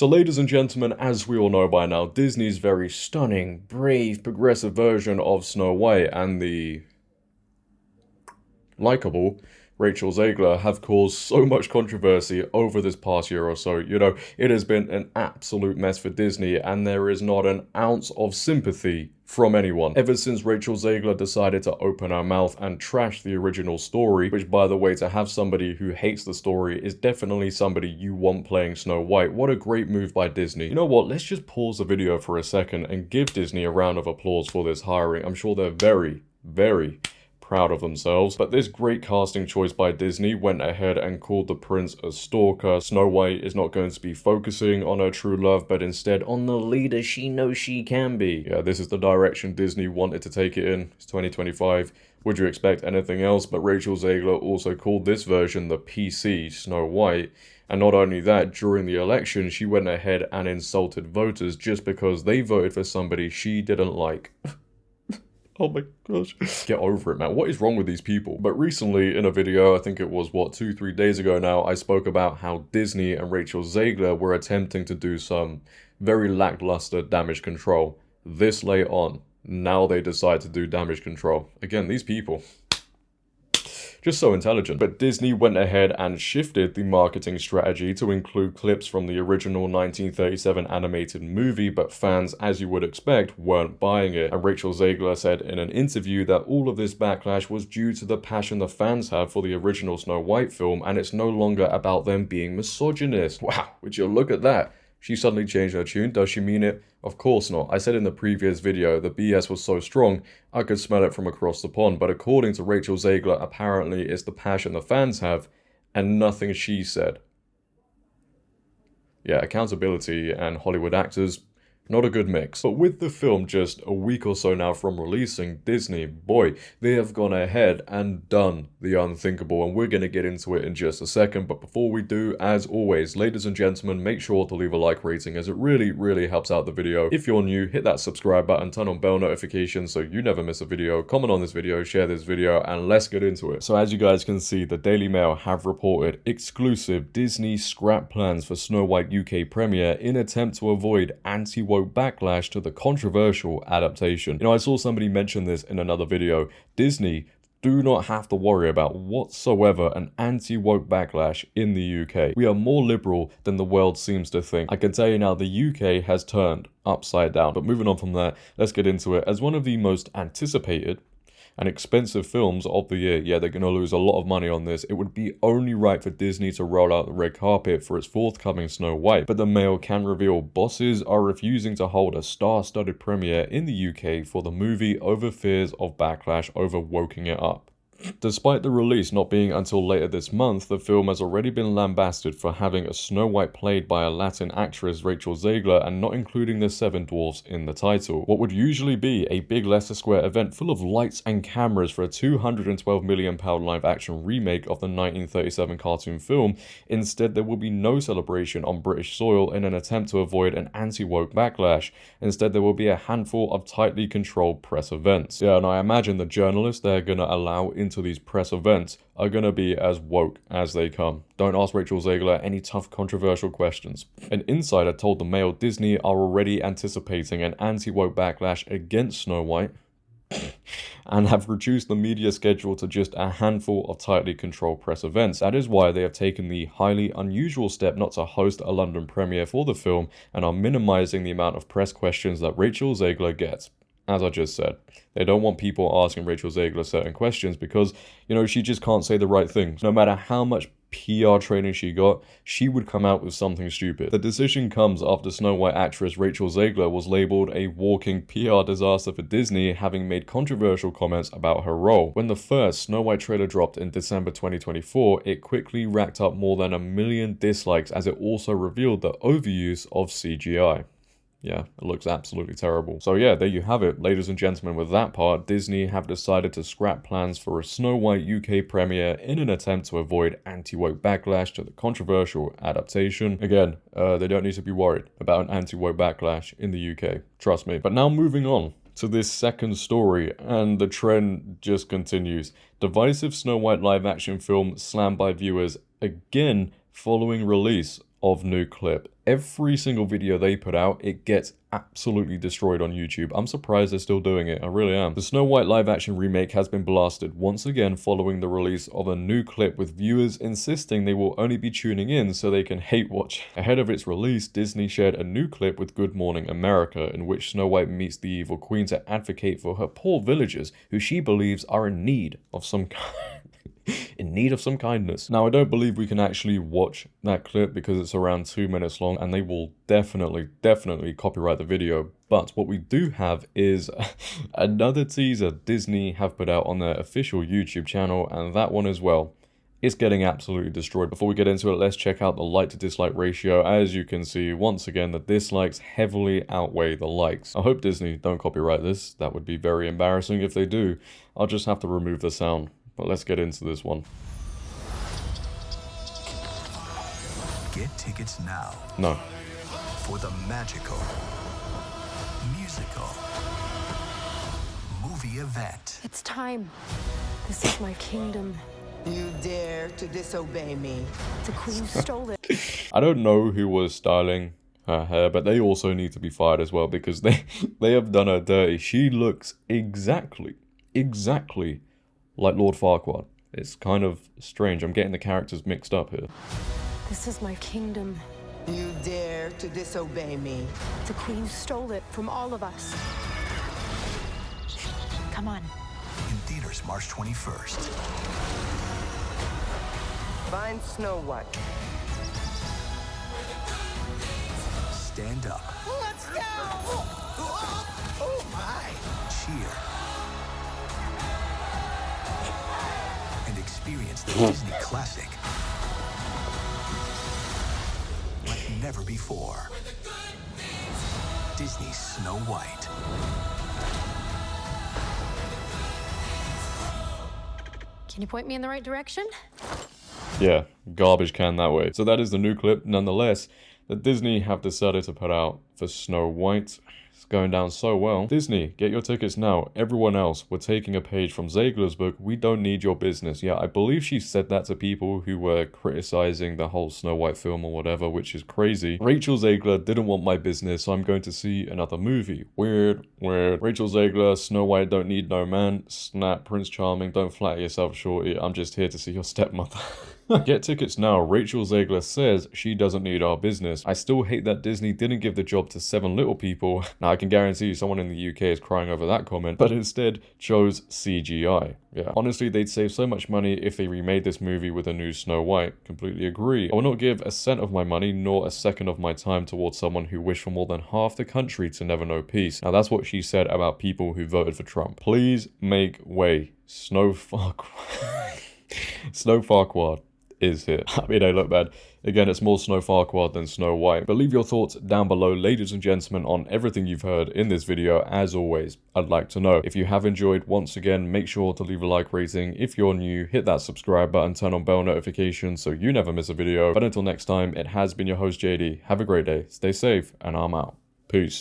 So ladies and gentlemen, as we all know by now, Disney's very stunning, brave, progressive version of Snow White and the likable Rachel Zegler have caused so much controversy over this past year or so. You know, it has been an absolute mess for Disney, and there is not an ounce of sympathy from anyone. Ever since Rachel Zegler decided to open her mouth and trash the original story, which by the way, to have somebody who hates the story is definitely somebody you want playing Snow White. What a great move by Disney. You know what, let's just pause the video for a second and give Disney a round of applause for this hiring. I'm sure they're very, very proud of themselves. But this great casting choice by Disney went ahead and called the prince a stalker. Snow White is not going to be focusing on her true love, but instead on the leader she knows she can be. Yeah, this is the direction Disney wanted to take it in. It's 2025. Would you expect anything else? But Rachel Zegler also called this version the PC Snow White. And not only that, during the election, she went ahead and insulted voters just because they voted for somebody she didn't like. Oh my gosh. Get over it, man. What is wrong with these people? But recently, in a video, I think it was, 2-3 days ago now, I spoke about how Disney and Rachel Zegler were attempting to do some very lackluster damage control. This late on, now they decide to do damage control. Again, these people, just so intelligent. But Disney went ahead and shifted the marketing strategy to include clips from the original 1937 animated movie, but fans, as you would expect, weren't buying it. And Rachel Zegler said in an interview that all of this backlash was due to the passion the fans have for the original Snow White film, and it's no longer about them being misogynist. Wow, would you look at that? She suddenly changed her tune. Does she mean it? Of course not. I said in the previous video, the BS was so strong, I could smell it from across the pond. But according to Rachel Zegler, apparently it's the passion the fans have and nothing she said. Yeah, accountability and Hollywood actors, not a good mix. But with the film just a week or so now from releasing, Disney, boy, they have gone ahead and done the unthinkable, and we're going to get into it in just a second. But before we do, as always, ladies and gentlemen, make sure to leave a like rating as it really, really helps out the video. If you're new, hit that subscribe button, turn on bell notifications so you never miss a video, comment on this video, share this video, and let's get into it. So as you guys can see, the Daily Mail have reported exclusive Disney scrap plans for Snow White UK premiere in attempt to avoid anti-woke backlash to the controversial adaptation. You know, I saw somebody mention this in another video. Disney do not have to worry about whatsoever an anti-woke backlash in the UK. We are more liberal than the world seems to think. I can tell you now, the UK has turned upside down. But moving on from that, let's get into it. As one of the most anticipated and expensive films of the year, yeah, they're going to lose a lot of money on this. It would be only right for Disney to roll out the red carpet for its forthcoming Snow White. But the Mail can reveal bosses are refusing to hold a star-studded premiere in the UK for the movie over fears of backlash over woking it up. Despite the release not being until later this month, the film has already been lambasted for having a Snow White played by a Latin actress, Rachel Zegler, and not including the Seven Dwarfs in the title. What would usually be a big Leicester Square event full of lights and cameras for a £212 million live-action remake of the 1937 cartoon film, instead there will be no celebration on British soil in an attempt to avoid an anti-woke backlash. Instead, there will be a handful of tightly controlled press events. Yeah, and I imagine the journalists they're going to allow into these press events are going to be as woke as they come. Don't ask Rachel Zegler any tough controversial questions. An insider told the Mail Disney are already anticipating an anti-woke backlash against Snow White and have reduced the media schedule to just a handful of tightly controlled press events. That is why they have taken the highly unusual step not to host a London premiere for the film and are minimizing the amount of press questions that Rachel Zegler gets. As I just said, they don't want people asking Rachel Zegler certain questions because, you know, she just can't say the right things. No matter how much PR training she got, she would come out with something stupid. The decision comes after Snow White actress Rachel Zegler was labeled a walking PR disaster for Disney, having made controversial comments about her role. When the first Snow White trailer dropped in December 2024, it quickly racked up more than 1 million dislikes as it also revealed the overuse of CGI. Yeah, it looks absolutely terrible. So yeah, there you have it, ladies and gentlemen. With that part, Disney have decided to scrap plans for a Snow White UK premiere in an attempt to avoid anti-woke backlash to the controversial adaptation. Again, they don't need to be worried about an anti-woke backlash in the UK, trust me. But now moving on to this second story, and the trend just continues. Divisive Snow White live-action film slammed by viewers again following release of new clip. Every single video they put out, it gets absolutely destroyed on YouTube. I'm surprised they're still doing it. I really am. The Snow White live action remake has been blasted once again following the release of a new clip, with viewers insisting they will only be tuning in so they can hate watch. Ahead of its release, Disney shared a new clip with Good Morning America in which Snow White meets the evil queen to advocate for her poor villagers who she believes are in need of some kindness. Now, I don't believe we can actually watch that clip because it's around 2 minutes long and they will definitely copyright the video. But what we do have is another teaser Disney have put out on their official YouTube channel, and that one as well is getting absolutely destroyed. Before we get into it, let's check out the like to dislike ratio. As you can see, once again, the dislikes heavily outweigh the likes. I hope Disney don't copyright this. That would be very embarrassing. If they do, I'll just have to remove the sound. But let's get into this one. Get tickets now. No. For the magical, musical, movie event. It's time. This is my kingdom. You dare to disobey me? The queen stole it. I don't know who was styling her hair, but they also need to be fired as well because they have done her dirty. She looks exactly like Lord Farquaad. It's kind of strange. I'm getting the characters mixed up here. This is my kingdom. You dare to disobey me? The queen stole it from all of us. Come on. In theaters March 21st. Find Snow White. Stand up. Let's go! Oh my! Cheer. And experience the Disney classic like never before. Disney's Snow White. Can you point me in the right direction? Yeah, garbage can that way. So that is the new clip, nonetheless, that Disney have decided to put out for Snow White. It's going down so well. Disney, get your tickets now. Everyone else, we're taking a page from Zegler's book. We don't need your business. Yeah, I believe she said that to people who were criticizing the whole Snow White film or whatever, which is crazy. Rachel Zegler didn't want my business, so I'm going to see another movie. Weird. Rachel Zegler, Snow White don't need no man. Snap, Prince Charming, don't flatter yourself, shorty. I'm just here to see your stepmother. Get tickets now. Rachel Zegler says she doesn't need our business. I still hate that Disney didn't give the job to 7 little people. Now I can guarantee you someone in the UK is crying over that comment, but instead chose CGI. Yeah, honestly, they'd save so much money if they remade this movie with a new Snow White. Completely agree. I will not give a cent of my money nor a second of my time towards someone who wished for more than half the country to never know peace. Now that's what she said about people who voted for Trump. Please make way. Snow Farquaad is here. I mean, they look bad. Again, it's more Snow Farquaad than Snow White. But leave your thoughts down below, ladies and gentlemen, on everything you've heard in this video. As always, I'd like to know. If you have enjoyed, once again, make sure to leave a like rating. If you're new, hit that subscribe button, turn on bell notifications so you never miss a video. But until next time, it has been your host, JD. Have a great day, stay safe, and I'm out. Peace.